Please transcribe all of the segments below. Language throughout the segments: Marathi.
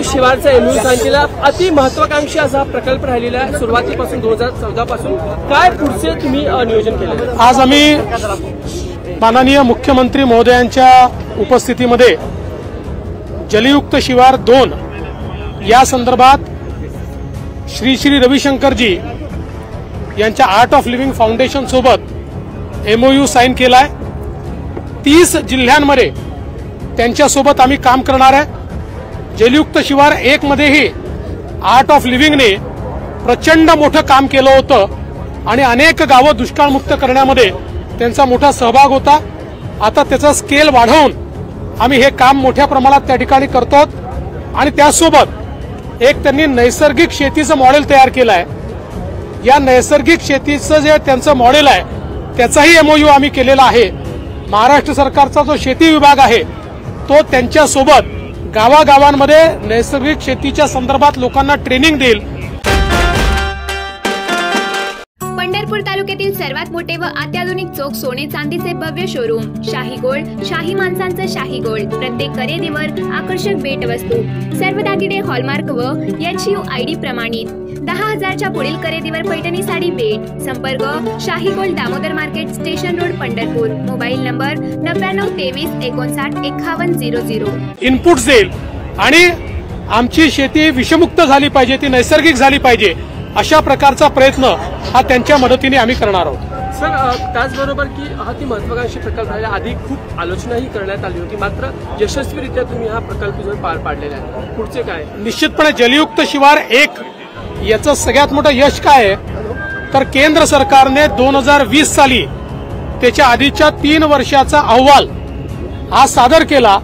शिवारचा एमओयू साइन केला, अति महत्वाकांक्षी असा हा प्रकल्प राहिलेला आहे सुरुवातीपासून 2014 पासून. काय पुढचे तुम्ही नियोजन केले? आज आम्ही माननीय मुख्यमंत्री महोदयांच्या उपस्थितीमध्ये जलयुक्त शिवार 2 या संदर्भात श्री रविशंकरजी यांच्या आर्ट ऑफ लिव्हिंग फाउंडेशन सोबत एमओयू साइन केलाय. 30 जिल्ह्यांमध्ये त्यांच्यासोबत आम्ही काम करणार आहे. जलयुक्त शिवार 1 मध्येही आर्ट ऑफ लिव्हिंगने प्रचंड मोठं काम केलं होतं आणि अनेक गावं दुष्काळमुक्त करण्यामध्ये त्यांचा मोठा सहभाग होता. आता त्याचा स्केल वाढवून आम्ही हे काम मोठ्या प्रमाणात त्या ठिकाणी करतो आणि त्यासोबत एक त्यांनी नैसर्गिक शेतीचं मॉडेल तयार केलं आहे. या नैसर्गिक शेतीचं जे त्यांचं मॉडेल आहे त्याचाही एमओयू आम्ही केलेला आहे. महाराष्ट्र सरकारचा जो शेती विभाग आहे तो त्यांच्यासोबत गावागावांमध्ये नैसर्गिक शेतीच्या संदर्भात लोकांना ट्रेनिंग देईल. पंढरपूर तालुक्यातील सर्वात मोठे व अत्याधुनिक चोख सोने चांदीचे भव्य शोरूम शाही गोल्ड, शाही माणसांचं शाही गोल्ड. प्रत्येक खरेदीवर आकर्षक भेटवस्तू, सर्व दागिने हॉलमार्क व HUID प्रमाणित. 10,000च्या पुढील खरेदीवर पैठणी साडी भेट. संपर्क शाही gold, Damodar market, station road, Pandharpur. Mobile number 9923 59 51 00. Inputs देईल आणि आमची शेती विषमुक्त झाली पाहिजे, ती नैसर्गिक झाली पाहिजे, अशा प्रकारचा प्रयत्न हा त्यांच्या मदतीने आम्ही करणार आहोत. सर, त्याचबरोबर की हा ती महत्वाकांक्षी प्रकल्प राहिला, आधी खूप आलोचनाही करण्यात आली होती, मात्र यशस्वीरित्या तुम्ही हा प्रकल्प जो पार पाडलेला आहे. पुढचे काय? निश्चितपणे जलयुक्त शिवार 1 याचं सगळ्यात मोठं यश काय आहे तर केंद्र सरकारने 2020 साली त्याच्या आधीच्या 3 वर्षाचा अहवाल हा सादर केला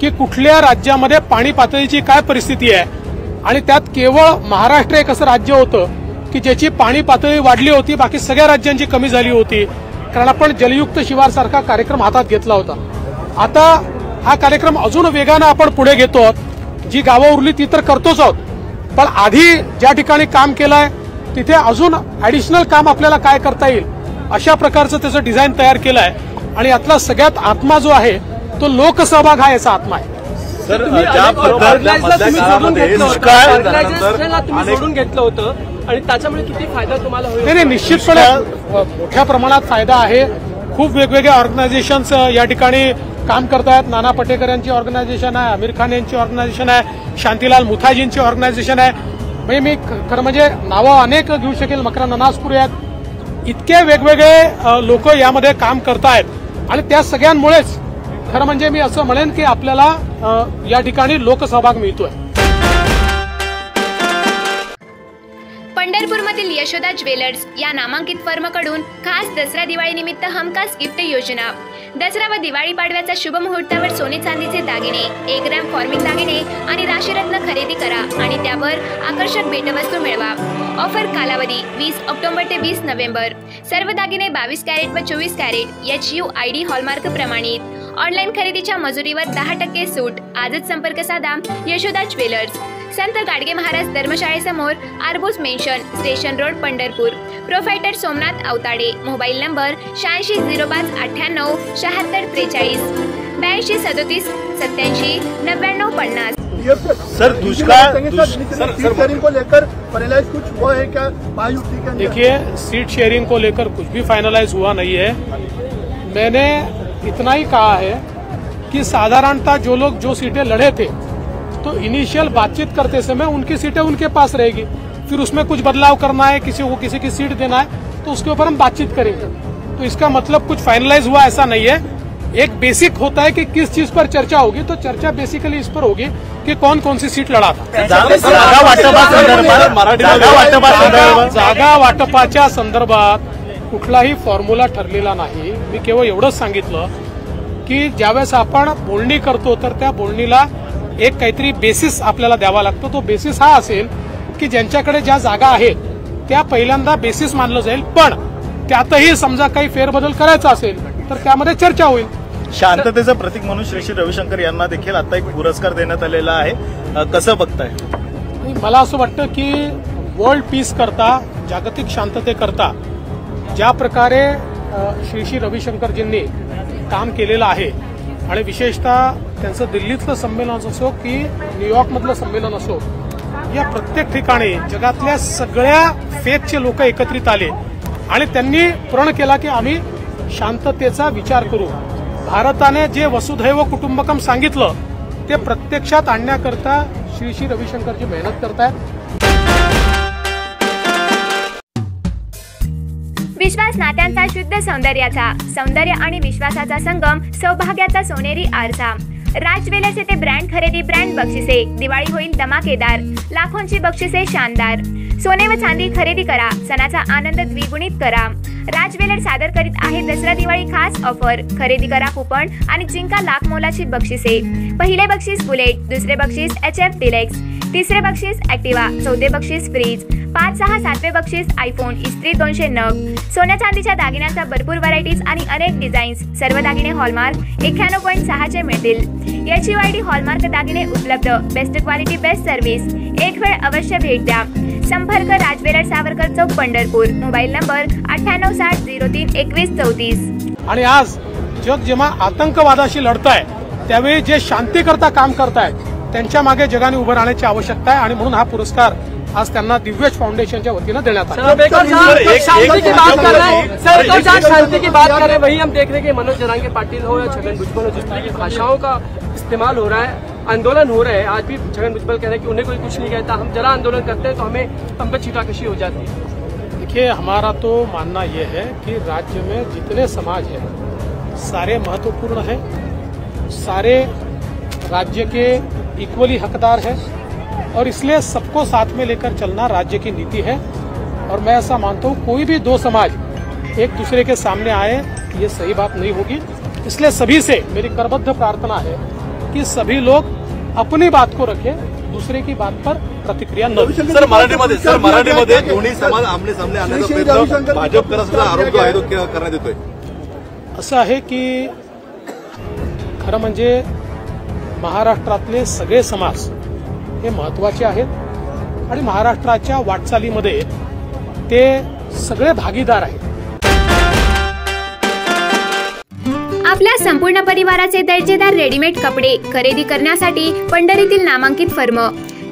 की कुठल्या राज्यामध्ये पाणी पातळीची काय परिस्थिती आहे आणि त्यात केवळ महाराष्ट्र एक असं राज्य होतं की ज्याची पाणी पातळी वाढली होती, बाकी सगळ्या राज्यांची कमी झाली होती. कारण आपण जलयुक्त शिवार सारखा कार्यक्रम हातात घेतला होता. आता हा कार्यक्रम अजून वेगानं आपण पुढे घेतो. जी गावं उरली ती तर करतोच आहोत, पण आधी ज्या ठिकाणी काम केलंय तिथे अजून ऍडिशनल काम आपल्याला काय करता येईल अशा प्रकारचं त्याचं डिझाईन तयार केलं आहे आणि यातला सगळ्यात आत्मा जो आहे तो लोकसहभाग हा याचा आत्मा आहे. सर, ज्या तुम्ही सोडून घेतलं होतं आणि त्याच्यामुळे किती फायदा तुम्हाला होईल? नाही, निश्चितपणे मोठ्या प्रमाणात फायदा आहे. खूप वेगवेगळ्या ऑर्गनायझेशन्स या ठिकाणी काम करतायत. नाना पटेकर यांची ऑर्गनायझेशन आहे, आमिर खान यांची ऑर्गनायझेशन आहे, शांतीलाल मुथाजींची ऑर्गनायझेशन आहे. म्हणजे मी खरं म्हणजे नावं अनेक घेऊ शकेल, मकरंद अनासपुरे आहेत. इतके वेगवेगळे लोक यामध्ये काम करतायत आणि त्या सगळ्यांमुळेच खरं म्हणजे मी असं म्हणेन की आपल्याला या ठिकाणी लोकसहभाग मिळतोय. पंढरपूरमधील यशोदा ज्वेलर्स या नामांकित फर्मकडून खास दसरा दिवाळी निमित्त हमखास गिफ्ट योजना. दसरा व दिवाळी पाडव्याचा शुभ मुहूर्तावर सोने चांदीचे दागिने, 1 ग्रॅम फॉर्मिक दागिने आणि राशीरत्न खरेदी करा आणि त्यावर आकर्षक भेटवस्तू मिळवा. ऑफर कालावधी 20 ऑक्टोबर ते 20 नोव्हेंबर. सर्व दागिने 22 कॅरेट व 24 कॅरेट HUID हॉलमार्क प्रमाणित. ऑनलाईन खरेदीच्या मजुरीवर 10% सूट. आजच संपर्क साधा. यशोदा ज्वेलर्स, संत गाडगे महाराज धर्मशाळेसमोर, आरबोस mansion, station road, Pandharpur. Proprietor Somnath Awtade. Mobile number 86 05 98 76 43 82 37 87 99 50. Sir, दुष्काळ शेयरिंग को लेकर फाइनलाइज कुछ हुआ है क्या? देखिए, सीट शेयरिंग को लेकर कुछ भी फाइनलाइज हुआ नहीं है. मैंने इतना ही कहा है कि साधारणतः जो लोग जो सीटें लड़े थे तो इनिशियल बातचीत करते समय उनकी सीटें उनके पास रहेगी. फिर उसमें कुछ बदलाव करना है, किसी को किसी की सीट देना है तो उसके ऊपर हम बातचीत करेंगे. तो इसका मतलब कुछ फाइनलाइज हुआ ऐसा नहीं है. एक बेसिक होता है कि किस चीज पर चर्चा होगी, तो चर्चा बेसिकली इस पर होगी कि कौन कौन सी सीट लढा था. जागा वाटपाच्या संदर्भात कुठलाही फॉर्म्युला ठरलेला नाही. मी केवळ एवढंच सांगितलं की ज्यावेळेस आपण बोलणी करतो तर त्या बोलणीला एक काहीतरी बेसिस आपल्याला द्यावा लागतो. तो बेसिस हा असेल की ज्यांच्याकडे ज्या जागा आहेत त्या पहिल्यांदा बेसिस मानलं जाईल, पण त्यातही समजा काही फेरबदल करायचा असेल तर त्यामध्ये चर्चा होईल. शांततेचं प्रतीक म्हणून श्री रविशंकर यांना देखील आता एक पुरस्कार देण्यात आलेला आहे. कसं बघताय? मला असं वाटतं की वर्ल्ड पीस करता, जागतिक शांततेकरता ज्या प्रकारे श्री रविशंकरजींनी काम केलेलं आहे आणि विशेषतः त्यांचं दिल्लीतलं संमेलन असो की न्यूयॉर्कमधलं संमेलन असो, या प्रत्येक ठिकाणी जगातल्या सगळ्या फेकचे लोक एकत्रित आले आणि त्यांनी प्रण केला की आम्ही शांततेचा विचार करू. भारताने जे वसुधैव कुटुंबकम सांगितलं ते प्रत्यक्षात आणण्याकरता श्री श्री रविशंकरजी मेहनत करतायत. विश्वास नात्यांचा शुद्ध सौंदर्याचा, सौंदर्य आणि विश्वासाचा संगम, सौभाग्याचा सोनेरी आरसा. राज ज्वेलर्स येथे ब्रँड खरेदी, ब्रँड बक्षिसे. दिवाळी होईल धमाकेदार, लाखोंची बक्षिसे शानदार. सोने व चांदी खरेदी करा, सणाचा आनंद द्विगुणित करा. राज ज्वेलर्स सादर करीत आहे दसरा दिवाळी खास ऑफर. खरेदी करा कुपन आणि जिंका लाख मोलाची बक्षिसे. पहिले बक्षीस बुलेट, दुसरे बक्षीस HF डिलेक्स, तिसरे बक्षीस ॲक्टिवा, चौथे बक्षीस फ्रीज, 5, 6, 7वे बक्षीस आयफोन, इस्त्री 200 नग. सोन्या चांदीच्या दागिन्यांचा भरपूर व्हरायटीज आणि अनेक डिझाईन्स. सर्व दागिने हॉलमार्क 91.6चे मिळतील. HUID हॉलमार्क दागिने उपलब्ध. Best quality, best service. एक वेळ अवश्य भेट द्या. संपर्क राज ज्वेलर्स, सावरकर चौक, पंढरपूर. Mobile number 9860032134. आणि आज जग जेव्हा आतंकवादाशी लढताय त्यावेळी जे शांतीकरता काम करतायत त्यांच्या मागे जगाने उभं राहण्याची आवश्यकता आहे आणि म्हणून हा पुरस्कार आज त्यांना दिव्यज फाउंडेशनच्या वतीनं देण्यात आला. शांति की बात कर रहे हैं सर, तो जहाँ शांति की बात कर रहे हैं वही हम देख रहे हैं कि मनोज जरांगे पाटिल हो या छगन भुजबल हो, जिस तरह की भाषाओं का इस्तेमाल हो रहा है, आंदोलन हो रहे हैं. आज भी छगन भुजबल कह रहे हैं कि उन्हें कोई कुछ नहीं कहता, हम जरा आंदोलन करते हैं तो हम पे छीटाकशी हो जाती है. देखिए, हमारा तो मानना यह है कि राज्य में जितने समाज हैं सारे महत्वपूर्ण हैं, सारे राज्य के इक्वली हकदार है और इसलिए सबको साथ में लेकर चलना राज्य की नीति है. और मैं ऐसा मानता हूँ कोई भी दो समाज एक दूसरे के सामने आए ये सही बात नहीं होगी. इसलिए सभी से मेरी करबद्ध प्रार्थना है कि सभी लोग अपनी बात को रखें, दूसरे की बात पर प्रतिक्रिया न दें. सर मराठीमध्ये दोन्ही समाज आमने सामने आणण्याचा प्रयत्न भाजप करत असलेला आरोप जो आहे तो करण्यात येतोय. असं आहे की खरं म्हणजे महाराष्ट्रातले सगळे समाज हे महत्वाचे आहेत आणि महाराष्ट्राच्या वाटचालीमध्ये ते सगळे भागीदार आहेत. आपल्या संपूर्ण परिवाराचे दर्जेदार रेडीमेड कपडे खरेदी करण्यासाठी पंढरीतील नामांकित फर्म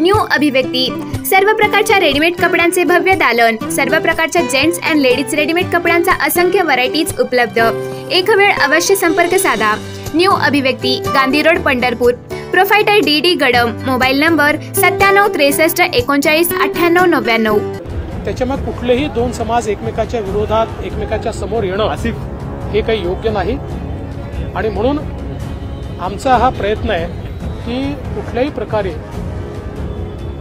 न्यू अभिव्यक्ती. सर्व प्रकारच्या रेडीमेड कपड्यांचे भव्य दालन. सर्व प्रकारच्या जेंट्स अँड लेडीज रेडीमेड कपड्यांचा असंख्य व्हरायटीज उपलब्ध. एक वेळ अवश्य संपर्क साधा. न्यू अभिव्यक्ती, Gandhi road, Pandharpur. Proprietor DD Gadam. Mobile number 97 63 39 98 99. त्याच्यामुळे कुठलेही दोन समाज एकमेकाच्या विरोधात एकमेकाच्या समोर येणं हे काही योग्य नाही आणि म्हणून आमचा हा प्रयत्न आहे की कुठल्याही प्रकारे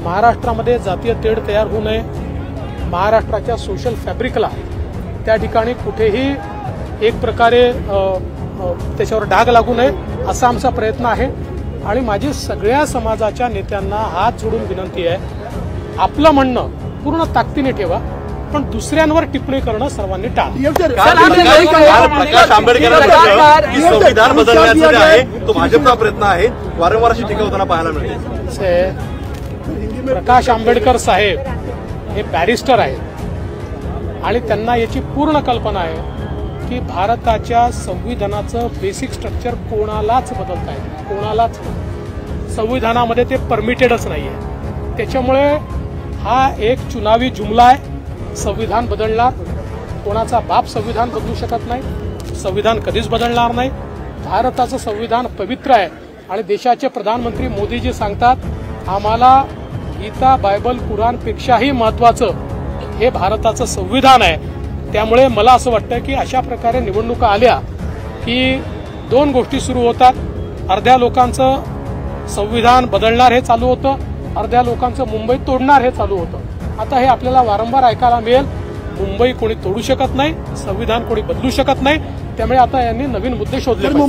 महाराष्ट्रामध्ये जातीय तेढ तयार होऊ नये. महाराष्ट्राच्या सोशल फॅब्रिकला त्या ठिकाणी कुठेही एक प्रकारे त्याच्यावर डाग लागू नये असा आमचा प्रयत्न आहे. आणि माझी सगळ्या समाजाच्या नेत्यांना हात जोडून विनंती आहे, आपलं म्हणणं पूर्ण ताकदीने ठेवा पण दुसऱ्यांवर टिप्पणी करणं सर्वांनी टाळा. प्रकाश आंबेडकर की संविधान बदलण्याचा जे आहे तो भाजपचा प्रयत्न आहे, वारंवार अशी टीका होताना पाहायला मिळते. प्रकाश आंबेडकर साहेब हे बॅरिस्टर आहेत आणि त्यांना याची पूर्ण कल्पना आहे की भारताच्या संविधानाचं बेसिक स्ट्रक्चर कोणालाच बदलता येईल, कोणालाच संविधानामध्ये ते परमिटेडच नाहीये. त्याच्यामुळे हा एक चुनावी जुमला आहे. संविधान बदलणार, कोणाचा बाप संविधान बदलू शकत नाही, संविधान कधीच बदलणार नाही. भारताचं संविधान पवित्र आहे आणि देशाचे प्रधानमंत्री मोदीजी सांगतात आम्हाला गीता, बायबल, कुराणपेक्षाही महत्वाचं हे भारताचं संविधान आहे. त्यामुळे मला असं वाटतं की अशा प्रकारे निवडणुका आल्या की दोन गोष्टी सुरू होतात. अर्ध्या लोकांचं संविधान बदलणार हे चालू होतं, अर्ध्या लोकांचं मुंबई तोडणार हे चालू होतं. आता हे आपल्याला वारंवार ऐकायला मिळेल. मुंबई कोणी तोडू शकत नाही, संविधान कोणी बदलू शकत नाही. त्यामुळे आता यांनी नवीन मुद्दे शोधले पाहिजेत.